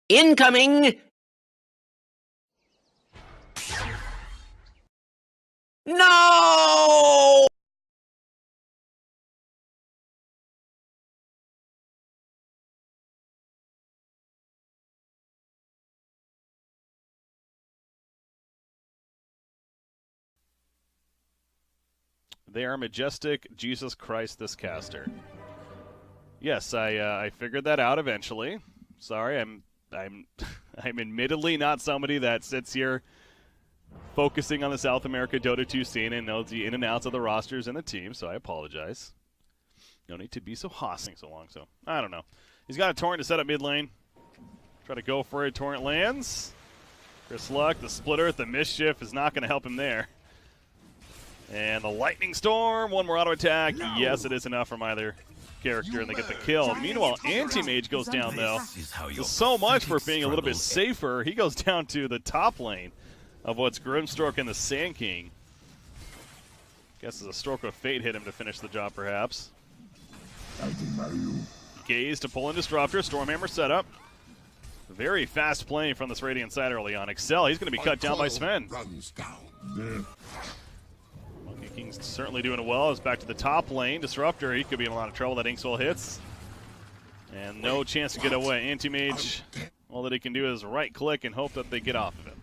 Incoming! No! They are majestic. Jesus Christ, this caster. Yes, I figured that out eventually. Sorry, I'm admittedly not somebody that sits here focusing on the South America Dota 2 scene and knows the in and outs of the rosters and the team, so I apologize. No need to be so hostile so long, so I don't know. He's got a Torrent to set up mid lane. Try to go for it. Torrent lands. Chris Luck, the splitter at the Mischief is not going to help him there. And the Lightning Storm, one more auto attack. Yes, it is enough from either character, and they get the kill. Meanwhile, Anti-Mage goes down, though. So much for being a little bit safer. He goes down to the top lane of what's Grimstroke and the Sand King. Guess as a stroke of fate hit him to finish the job, perhaps. Gaze to pull in Disruptor. Stormhammer setup. Very fast playing from this Radiant side early on. Excel, he's going to be cut down by Sven. Monkey King's certainly doing well. It's back to the top lane. Disruptor, he could be in a lot of trouble. That Inkswell hits. And no chance to get away. Anti-Mage, all that he can do is right-click and hope that they get off of him.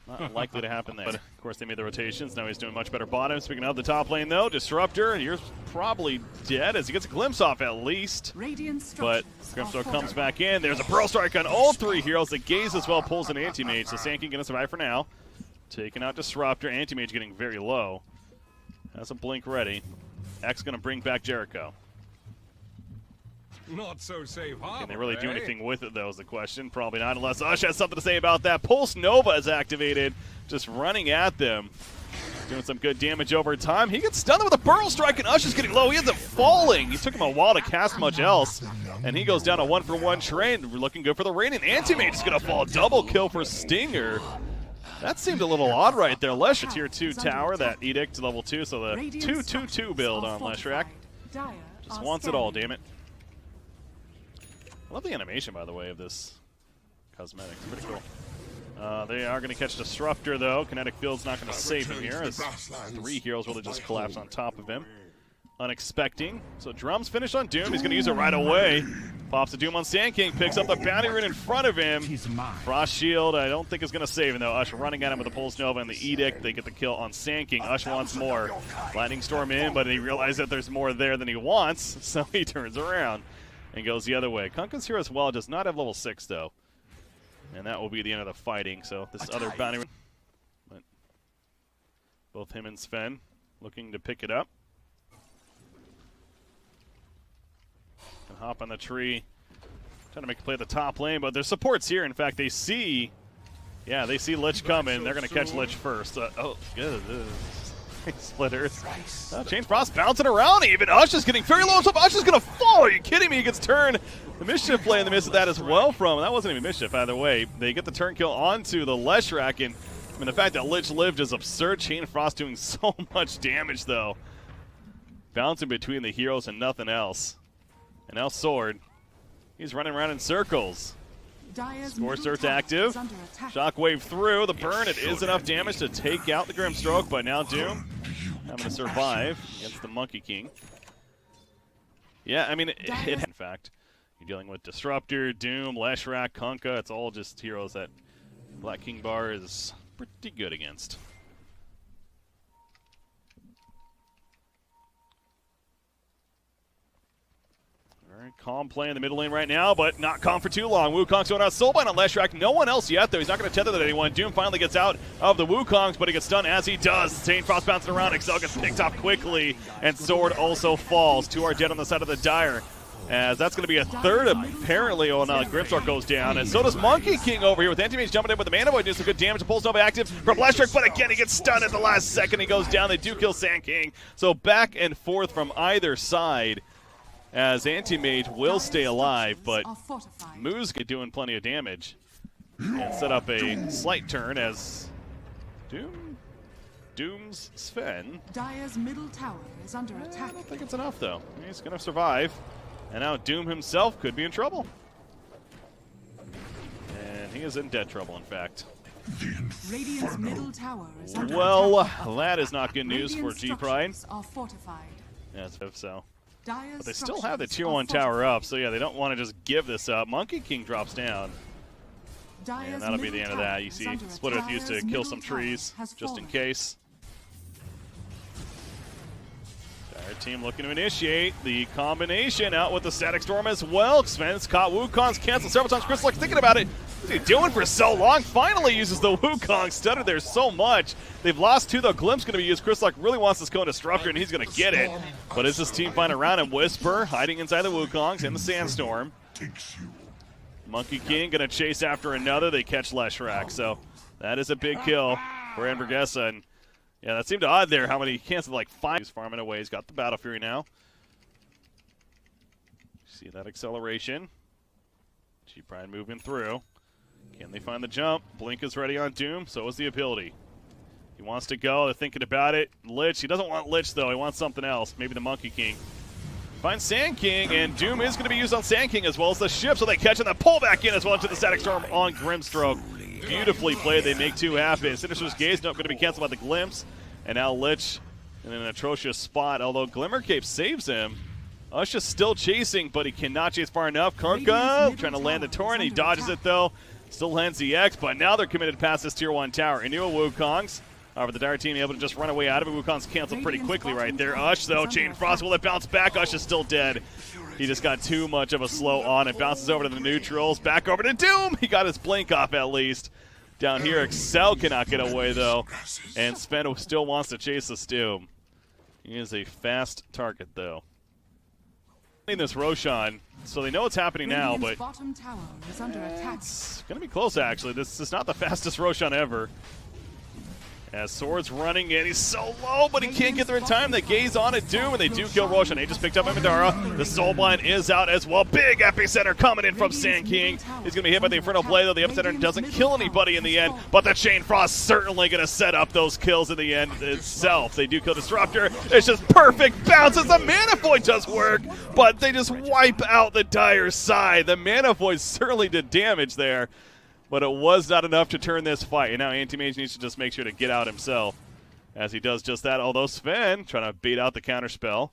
Not likely to happen there. But of course, they made the rotations. Now he's doing much better bottom. Speaking of the top lane, though, Disruptor, here's probably dead as he gets a glimpse off at least. But Grimstroke comes back in. There's a Pearl Strike on all three heroes. The Gaze as well pulls an Anti-Mage, so Sand King going to survive for now. Taking out Disruptor. Anti-Mage getting very low. Has a blink ready. X going to bring back Jericho. Not so safe, Can they really do anything with it, though, is the question. Probably not, unless Ush has something to say about that. Pulse Nova is activated, just running at them. Doing some good damage over time. He gets stunned with a Burrow Strike, and Ush is getting low. He ends up falling. It took him a while to cast much else, and he goes down a one-for-one trade. We're looking good for the Radiant. Anti-Mage is going to fall. Double kill for Stinger. That seemed a little odd right there. Lesh, a tier 2 tower, that Edict to level 2, so the 2-2-2 build on Leshrac. Just wants it all, damn it. I love the animation, by the way, of this cosmetic. It's pretty cool. They are going to catch Disruptor, though. Kinetic Field's not going to save him here, as three heroes really just collapse on top of him. Unexpecting. So Drum's finished on Doom. He's going to use it right away. Pops a Doom on Sand King. Picks up the Bounty Rune in front of him. Frost Shield, I don't think is going to save him, though. Ush running at him with the Pulse Nova and the Edict. They get the kill on Sand King. Ush wants more. Lightning Storm in, but he realizes that there's more there than he wants, so he turns around and goes the other way. Kunka's here as well, does not have level 6, though. And that will be the end of the fighting, so this other bounty... But both him and Sven looking to pick it up. Can hop on the tree. Trying to make a play at the top lane, but there's supports here. In fact, they see... Yeah, they see Lich coming. They're going to catch Lich first. Oh, good. Splitters. Chain Frost bouncing around even. Ush is getting very low. Ush is going to fall. Are you kidding me? He gets turned. The Mischief play in the midst of that as well from. That wasn't even Mischief either way. They get the turn kill onto the Leshrac. And I mean, the fact that Lich lived is absurd. Chain Frost doing so much damage, though. Bouncing between the heroes and nothing else. And now Sword. He's running around in circles. Score Surge active. Shockwave through. The burn, it is enough damage to take out the Grimstroke, but now Doom having to survive against the Monkey King. Yeah, I mean, in fact, you're dealing with Disruptor, Doom, Leshrac, Kunkka. It's all just heroes that Black King Bar is pretty good against. Calm play in the middle lane right now, but not calm for too long. Wukong's going out Soulbind on Leshrac. No one else yet, though. He's not going to tether that anyone. Doom finally gets out of the Wukongs, but he gets stunned as he does. Chain Frost bouncing around. Excel gets picked off quickly, and Sword also falls. Two are dead on the side of the Dire, as that's going to be a third apparently on Grimstroke goes down, and so does Monkey King over here with Anti-Mage jumping in with the Mana Void, doing some good damage. Pulse Nova active from Leshrac, but again he gets stunned at the last second. He goes down. They do kill Sand King, so back and forth from either side, as Anti-Mage will stay alive, but Moo's doing plenty of damage. And set up a slight turn as Doom's Sven. Dire's middle tower is under attack. I don't think it's enough, though. He's going to survive. And now Doom himself could be in trouble. He is in dead trouble, in fact. Radiant's middle tower is under Well, attack. that is not good news for Radiant G-Pride. structures are fortified. Yeah, so. Dire's But they still have the structures tier are 1 tower fortified. up, so yeah, they don't want to just give this up. Monkey King drops down. Dire's And that'll be middle the end of tower that. You is see, under Splitter attack. used to Dire's kill middle some tower trees, has just in fallen. case. Our team looking to initiate the combination out with the Static Storm as well. Sven's caught Wukong's canceled several times. Chris, like, thinking about it, what's he doing for so long? Finally uses the Wukong, stuttered there so much. They've lost two, though. Glimpse going to be used. Chris Luck really wants this Cone Disruptor, and he's going to get it. But is this team finding around him? Whisper hiding inside the Wukongs in the Sandstorm. Monkey King going to chase after another. They catch Leshrac, so that is a big kill for Anvorgesa. And yeah, that seemed odd there, how many he canceled like 5. He's farming away. He's got the Battle Fury now. See that acceleration. G-Pride moving through. Can they find the jump? Blink is ready on Doom, so is the ability. He wants to go. They're thinking about it. Lich. He doesn't want Lich, though. He wants something else. Maybe the Monkey King. Finds Sand King, and Doom is going to be used on Sand King as well as the ship, so they catch and then pull back in as well into the Static Storm on Grimstroke. Beautifully played. They make two happen. Sinister's Gaze not going to be canceled by the Glimpse, and now Lich in an atrocious spot, although Glimmercape saves him. Ush is still chasing, but he cannot chase far enough. Karka trying to land the Torrent. He dodges it, though. Still lands the X, but now they're committed past this Tier 1 tower. Into a Wukong's. However, the Dire team able to just run away out of it. Wukong's canceled pretty quickly right there. Ush, though, Chain Frost, will it bounce back? Ush is still dead. He just got too much of a slow on. It bounces over to the neutrals. Back over to Doom. He got his blink off at least. Down here, Excel cannot get away, though. And Sven still wants to chase this Doom. He is a fast target, though. In this Roshan, so they know what's happening now, but bottom tower is under attack. it's going to be close, actually. This is not the fastest Roshan ever. As Sword's running in, he's so low, but he can't get there in time. They gaze on at Doom, and they do kill Roshan. They just picked up Amidara. The Soulblind is out as well. Big Epicenter coming in from Sand King. He's going to be hit by the Infernal Blade, though the Epicenter doesn't kill anybody in the end, but the Chain Frost certainly going to set up those kills in the end itself. They do kill Disruptor. It's just perfect bounces. The Mana Void does work, but they just wipe out the Dire side. The Mana Void certainly did damage there, but it was not enough to turn this fight. And now Anti-Mage needs to just make sure to get out himself as he does just that. Although Sven trying to bait out the counterspell.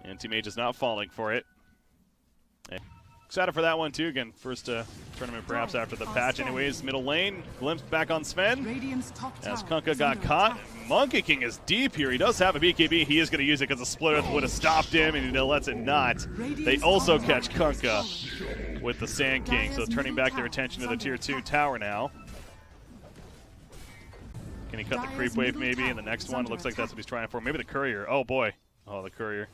Anti-Mage is not falling for it. Excited for that one too. Again, first tournament perhaps after the patch. Anyways, middle lane, glimpse back on Sven. Radiant's top As tower Kunkka is got under caught. attack. Monkey King is deep here. He does have a BKB. He is going to use it because the splitter would have stopped him, and he lets it not. They also catch Kunkka with the Sand King, so turning back their attention to the Tier 2 tower now. Can he cut the creep wave maybe in the next one? It looks like that's what he's trying for. Maybe the Courier. Oh boy. Oh, the Courier.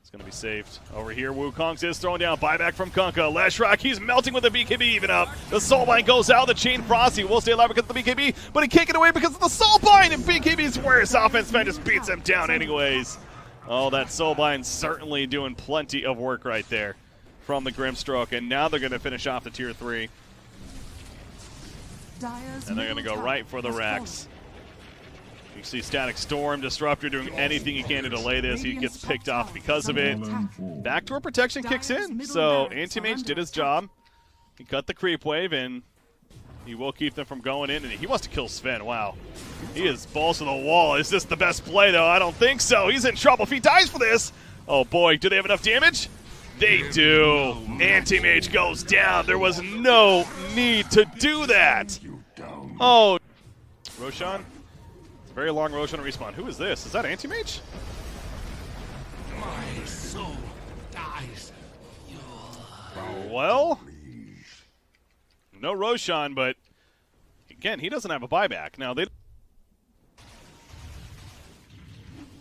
It's going to be saved. Over here, Wukong's is thrown down. Buyback from Kunkka. Leshrac, he's melting with the BKB even up. The Soulbind goes out. The Chain Frost, he will stay alive because of the BKB, but he can't get away because of the Soulbind, and BKB's worse. Offense man just beats him down anyways. Oh, that Soulbind certainly doing plenty of work right there from the Grimstroke, and now they're going to finish off the Tier 3. Dire's And they're going to middle go tower right for the has racks. You see Static Storm, Disruptor doing anything he can to delay this. He gets picked off because of it. Backdoor protection kicks in, so Anti-Mage did his job. He cut the creep wave, and he will keep them from going in, and he wants to kill Sven. Wow. He is balls to the wall. Is this the best play, though? I don't think so. He's in trouble if he dies for this. Oh, boy. Do they have enough damage? They do. Anti-Mage goes down. There was no need to do that. Oh. Roshan? Very long Roshan respawn. Who is this? Is that Anti-Mage? My soul dies. Well, no Roshan, but again, he doesn't have a buyback. Now they.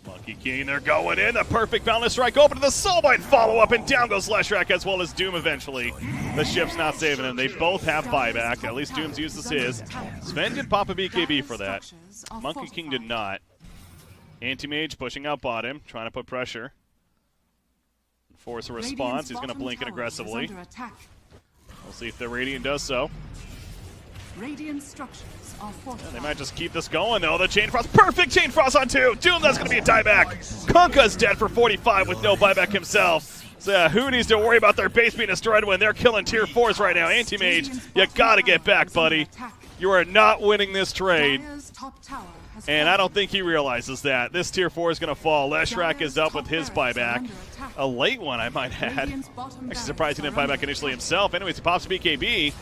Monkey King, they're going in. The perfect boundless strike open to the Soulbind follow up, and down goes Leshrac as well as Doom eventually. The ship's not saving him. They both have buyback. At least Doom's uses his. Sven did pop a BKB for that. Monkey King did not. Anti-Mage pushing out bottom, trying to put pressure. Force a response. He's going to blink it aggressively. We'll see if the Radiant does so. Radiant structures are And fortified. they might just keep this going, though. The Chain Frost, perfect Chain Frost on 2. Doom, that's going to be a dieback. Kunkka's dead for 45 with no buyback himself. So yeah, who needs to worry about their base being destroyed when they're killing tier 4s right now? Anti-Mage, you got to get back, buddy. You are not winning this trade. Dire's top tower has And I fallen. don't think he realizes that. This tier 4 is going to fall. Leshrac is up with his buyback. A late one, I might add. Radiant's bottom Actually barracks surprised he didn't buy are back under initially attack. himself. Anyways, he pops BKB.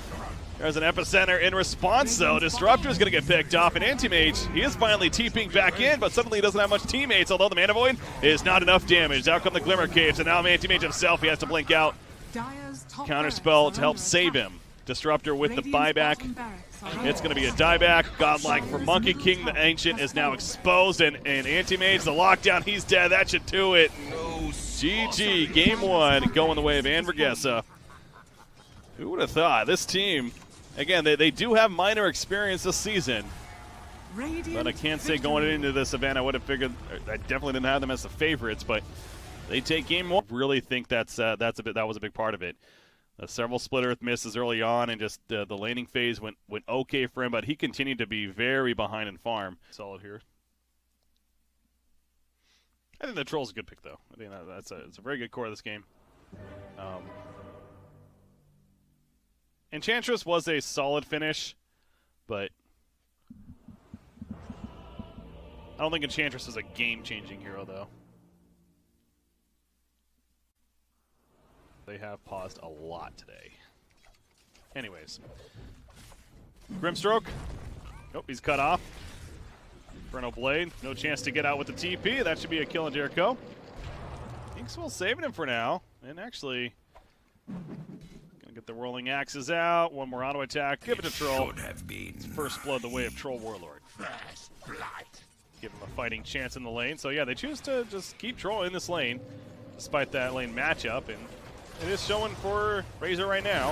There's an epicenter in response, though. Disruptor is going to get picked off, and Anti-Mage, he is finally TPing back in, but suddenly he doesn't have much teammates, although the Mana Void is not enough damage. Out come the Glimmer Caves, and now Anti-Mage himself, he has to blink out. Dire's top Counterspell barracks to are help under save attack. him. Disruptor with the Radiant's buyback. bottom barracks are under It's going to be a dieback. Godlike for Monkey King. The Ancient is now exposed, and Anti-Mage, the lockdown, he's dead. That should do it. GG, game 1, going the way of Anvorgesa. Who would have thought? This team, again, they do have minor experience this season, Radiant but I can't say going into this event I would have figured. I definitely didn't have them as the favorites, but they take game 1. Really think that was a big part of it. Several split earth misses early on, and just the laning phase went okay for him, but he continued to be very behind in farm. Solid here. I think the Troll's a good pick, though. I think it's a very good core of this game. Enchantress was a solid finish, but I don't think Enchantress is a game-changing hero, though. They have paused a lot today. Anyways. Grimstroke. Nope, he's cut off. Inferno Blade. No chance to get out with the TP. That should be a kill in Jericho. Inkswell saving him for now. And actually, gonna get the rolling axes out. One more auto attack. Give it to Troll. It's first blood the way of Troll Warlord. Give him a fighting chance in the lane. So yeah, they choose to just keep Troll in this lane, despite that lane matchup. And it is showing for Razor right now,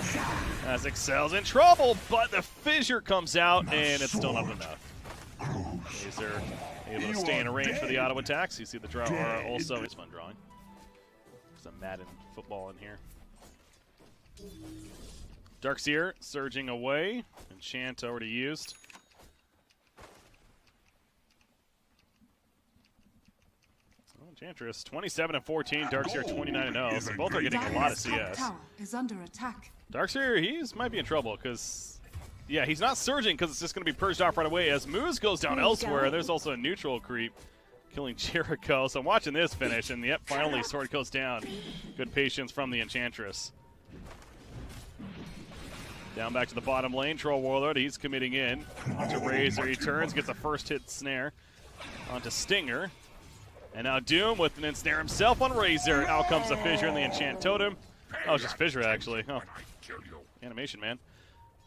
as Excel's in trouble, but the fissure comes out, and it's still not enough. Razor able to stay in range for the auto attacks. You see the draw also. It's fun drawing. Some Madden football in here. Darkseer surging away. Enchant already used. Enchantress 27-14, Darkseer 29-0. So both are getting a lot of Dire's top CS. tower is under attack. Darkseer, might be in trouble because, yeah, he's not surging because it's just going to be purged off right away as Moose goes down elsewhere. There's also a neutral creep killing Jericho. So I'm watching this finish, and yep, finally sword goes down. Good patience from the Enchantress. Down back to the bottom lane, Troll Warlord, he's committing in. Onto Razor, he turns, gets a first hit snare. Onto Stinger. And now Doom with an ensnare himself on Razor. Out comes the Fissure and the Enchant Totem. Oh, it's just Fissure, actually. Oh, animation, man.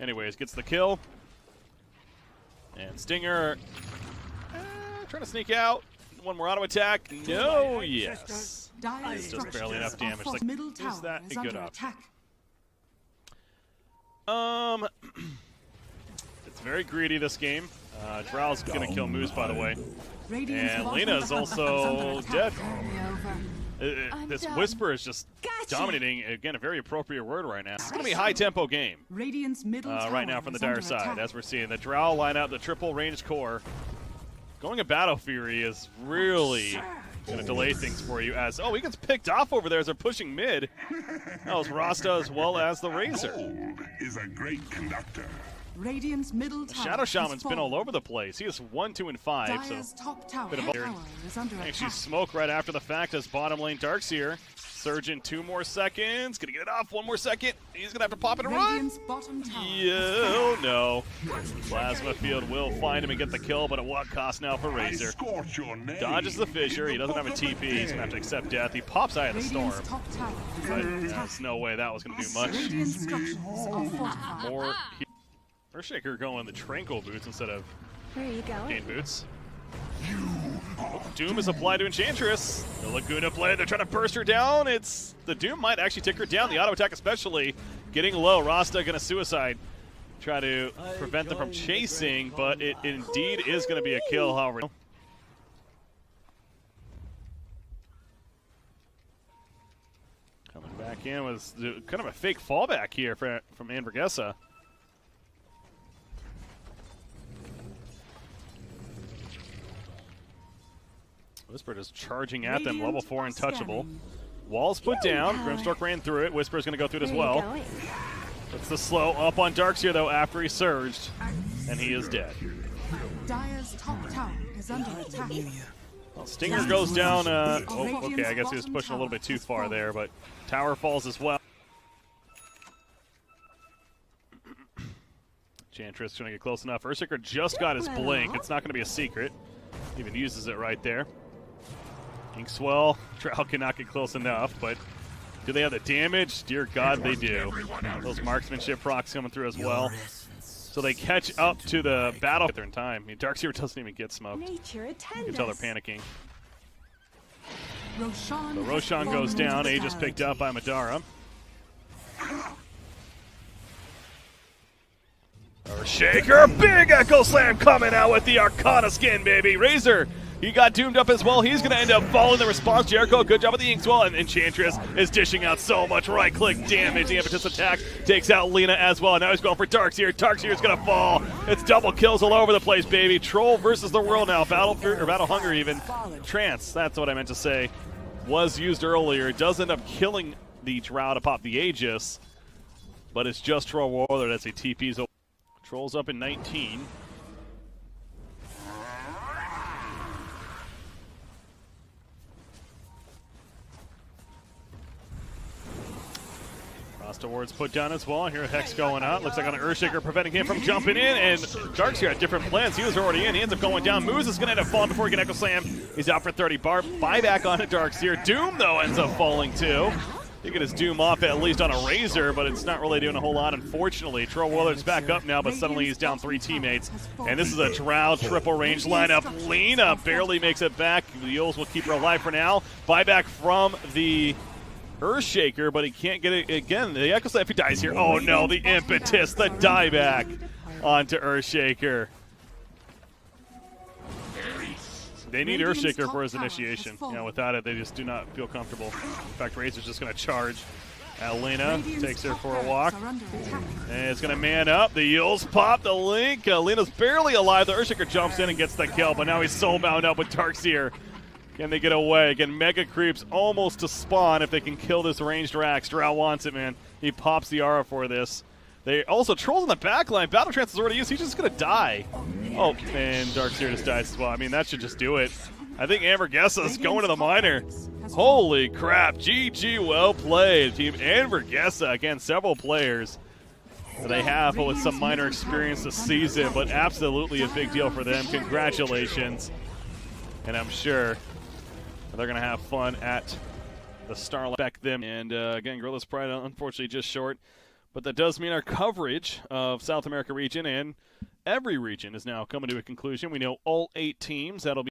Anyways, gets the kill. And Stinger trying to sneak out. One more auto attack. No, yes. Dire's It's just barely enough structures are damage. fort- Like, middle is tower that is a good under option? attack. It's very greedy, this game. Drow's going to kill Moose, by the way. Radiant's And bottom Lena's barracks is also under attack. dead. Over. This Whisper is just dominating. Again, a very appropriate word right now. It's going to be a high-tempo game Radiant's middle tower right now from the is Dire under side. attack. As we're seeing, the Drow line up, the triple ranged core. Going a Battle Fury is really going to delay things for you. As he gets picked off over there as they're pushing mid. That was Rasta as well as the Razor. Gold is a great conductor. Radiant's middle tower Shadow has Shaman's been all fallen. over the place. He is 1, 2, and 5. So Dire's top tower, bit of a- is under actually attack. smoke right after the fact as bottom lane Darkseer. Surgeon 2 more seconds. Gonna get it off 1 more second. He's gonna have to pop it and run. Radiant's bottom tower. Yeah, oh no. Plasma Field will find him and get the kill, but at what cost now for Razor? Scorch your name. Dodges the Fissure. He doesn't have a TP. He's gonna have to accept death. He pops Eye of the Storm. Radiant's top tower is But under attack. there's no way that was gonna do much. Radiant structures are fortified. More Earthshaker going the Tranquil boots instead of Where are you going? Gain boots. Doom is applied to Enchantress. The Laguna play. They're trying to burst her down. The Doom might actually take her down. The auto attack especially getting low. Rasta gonna suicide. Try to prevent them from chasing, but it indeed is gonna be a kill, however. Coming back in was kind of a fake fallback here from Anvorgesa. Whisper just charging at them, level 4 are untouchable. scanning. Walls put down. Grimstork ran through it. Whisper's going to go through it as well. It's the slow up on Darkseer, though, after he surged. And he is dead. Dire's top tower is under attack. Well, Stinger goes down. Oh, okay, I guess he was pushing a little bit too far there, but tower falls as well. Chantress trying to get close enough. Earthshaker just got his blink. It's not going to be a secret. Even uses it right there. Inkswell, Trout cannot get close enough, but do they have the damage? Dear God, they do. Those marksmanship procs coming through as well. So they catch up to the battle. They're in time. I mean, Darkseer doesn't even get smoked. You can tell they're panicking. So Roshan goes down. Aegis picked up by Madara. Shaker, big Echo Slam coming out with the Arcana skin, baby. Razor, he got doomed up as well. He's going to end up following the response. Jericho, good job with the Inkswell, and Enchantress is dishing out so much right-click damage. The Impetus attack takes out Lena as well. Now he's going for Darkseer. Darkseer's going to fall. It's double kills all over the place, baby. Troll versus the world now. Battle Hunger even. Trance, that's what I meant to say, was used earlier. It does end up killing the Drow to pop the Aegis, but it's just Troll Warlord as he TPs over. Trolls up in 19. Frost Awards put down as well. Here Hex going out. Looks like on an Earthshaker preventing him from jumping in. And Darkseer had different plans. He was already in. He ends up going down. Moose is going to end up falling before he can Echo Slam. He's out for 30. Buyback on a Darkseer. Doom, though, ends up falling too. He get his Doom off at least on a Razor, but it's not really doing a whole lot, unfortunately. Troll Warlord's back up now, but suddenly he's down 3 teammates. And this is a Drow triple range lineup. Lena barely makes it back. The Eels will keep her alive for now. Buyback from the Earthshaker, but he can't get it again. The Echo Slam, if he dies here. Oh no, the Impetus, the dieback onto Earthshaker. They need Earthshaker for his initiation. Without it, they just do not feel comfortable. In fact, Razor's just going to charge. Lena takes her for a walk. And it's going to man up. The Eels pop the link. Lena's barely alive. The Earthshaker jumps in and gets the kill, but now he's so bound up with Darkseer. Can they get away? Again, Mega Creeps almost to spawn if they can kill this ranged Rax. Drow wants it, man. He pops the aura for this. They also Trolls in the backline. Battle Trance is already used. He's just going to die. Oh, and Darkseer just dies as well. I mean, that should just do it. I think Anvorgesa is going to the minor. Holy crap. GG, well played. Team Anvorgesa, again, several players that they have with some minor experience this season, but absolutely a big deal for them. Congratulations. And I'm sure they're going to have fun at the StarLadder. Back them. And again, Gorillaz Pride, unfortunately, just short. But that does mean our coverage of South America region and every region is now coming to a conclusion. We know all 8 teams. That'll be